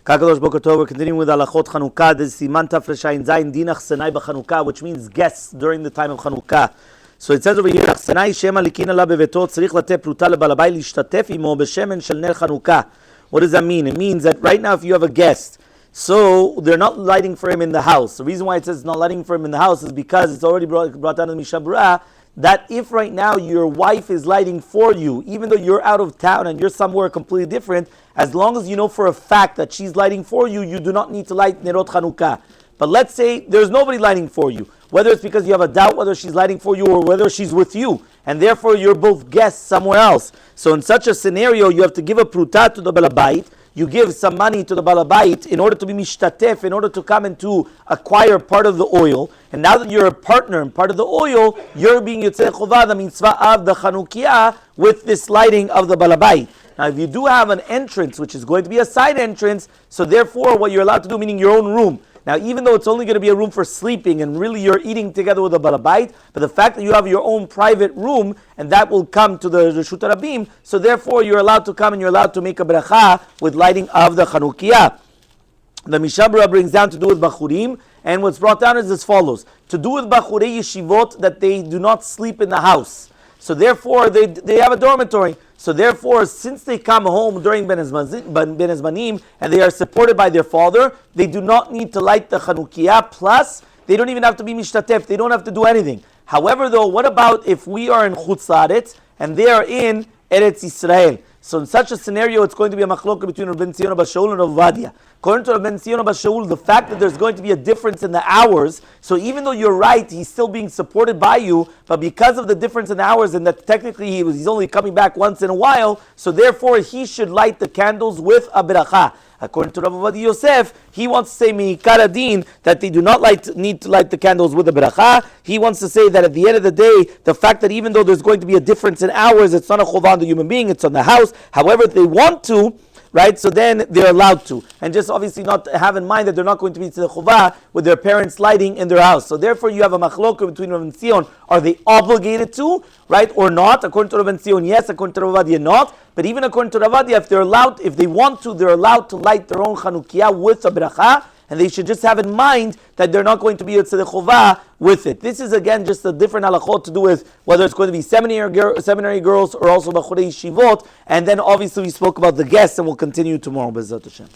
Kakadosh Boker Tov, we're continuing with Halachot Chanukah. This is Siman Taf Reshayin Zayin Din Achsanai B'Chanukah, which means guests during the time of Chanukah. So it says over here, Achsanai Shema Likina La Beveto Tzarich Lateh Pruta LeBalabay Lishtatef Imo B'Shemen Shel Ner Chanukah. What does that mean? It means that right now if you have a guest, so they're not lighting for him in the house. The reason why it says it's not lighting for him in the house is because it's already brought down in the Mishnah Berurah that if right now your wife is lighting for you, even though you're out of town and you're somewhere completely different, as long as you know for a fact that she's lighting for you, you do not need to light Nerot Chanukah. But let's say there's nobody lighting for you, whether it's because you have a doubt whether she's lighting for you or whether she's with you, and therefore you're both guests somewhere else. So in such a scenario, you have to give a pruta to the balabait. You give some money to the balabait in order to be mishtatef, in order to come and to acquire part of the oil. And now that you're a partner and part of the oil, you're being yotzei chovah, the mitzvah of the Chanukiah, with this lighting of the balabait. Now if you do have an entrance, which is going to be a side entrance, so therefore what you're allowed to do, meaning your own room. Now even though it's only going to be a room for sleeping and really you're eating together with a balabait, but the fact that you have your own private room and that will come to the Reshut Rabim, so therefore you're allowed to come and you're allowed to make a bracha with lighting of the Chanukiah. The Mishnah Berurah brings down to do with Bachurim, and what's brought down is as follows. To do with Bachurei Yeshivot, that they do not sleep in the house. So therefore they have a dormitory. So therefore, since they come home during Ben Ezmanim and they are supported by their father, they do not need to light the Chanukiah. Plus, they don't even have to be mishtatef. They don't have to do anything. However, though, what about if we are in Chutz La'aretz and they are in Eretz Yisrael? So in such a scenario, it's going to be a machloka between Rabbi Tzion Abba Shaul and Rav Ovadia. According to Rabbi Tzion Abba Shaul, the fact that there's going to be a difference in the hours, so even though you're right, he's still being supported by you, but because of the difference in the hours and that technically he's only coming back once in a while, so therefore he should light the candles with a beracha. According to Rav Ovadia Yosef, he wants to say mi'ikar adin that they do not need to light the candles with a beracha. He wants to say that at the end of the day, the fact that even though there's going to be a difference in hours, it's not a chova on the human being, it's on the house. However, if they want to, right, so then they're allowed to. And just obviously not have in mind that they're not going to be to the chuvah with their parents lighting in their house. So therefore you have a machloka between Rav and Tzion. Are they obligated to, right, or not? According to Rav and Tzion, yes. According to Rav Ovadia, not. But even according to Rav Ovadia, if they're allowed, if they want to, they're allowed to light their own Chanukiah with a bracha. And they should just have in mind that they're not going to be a tzedek chovah with it. This is again just a different halachot to do with whether it's going to be seminary girls or also bachurei yeshivot. And then obviously we spoke about the guests, and we'll continue tomorrow. B'ezrat Hashem.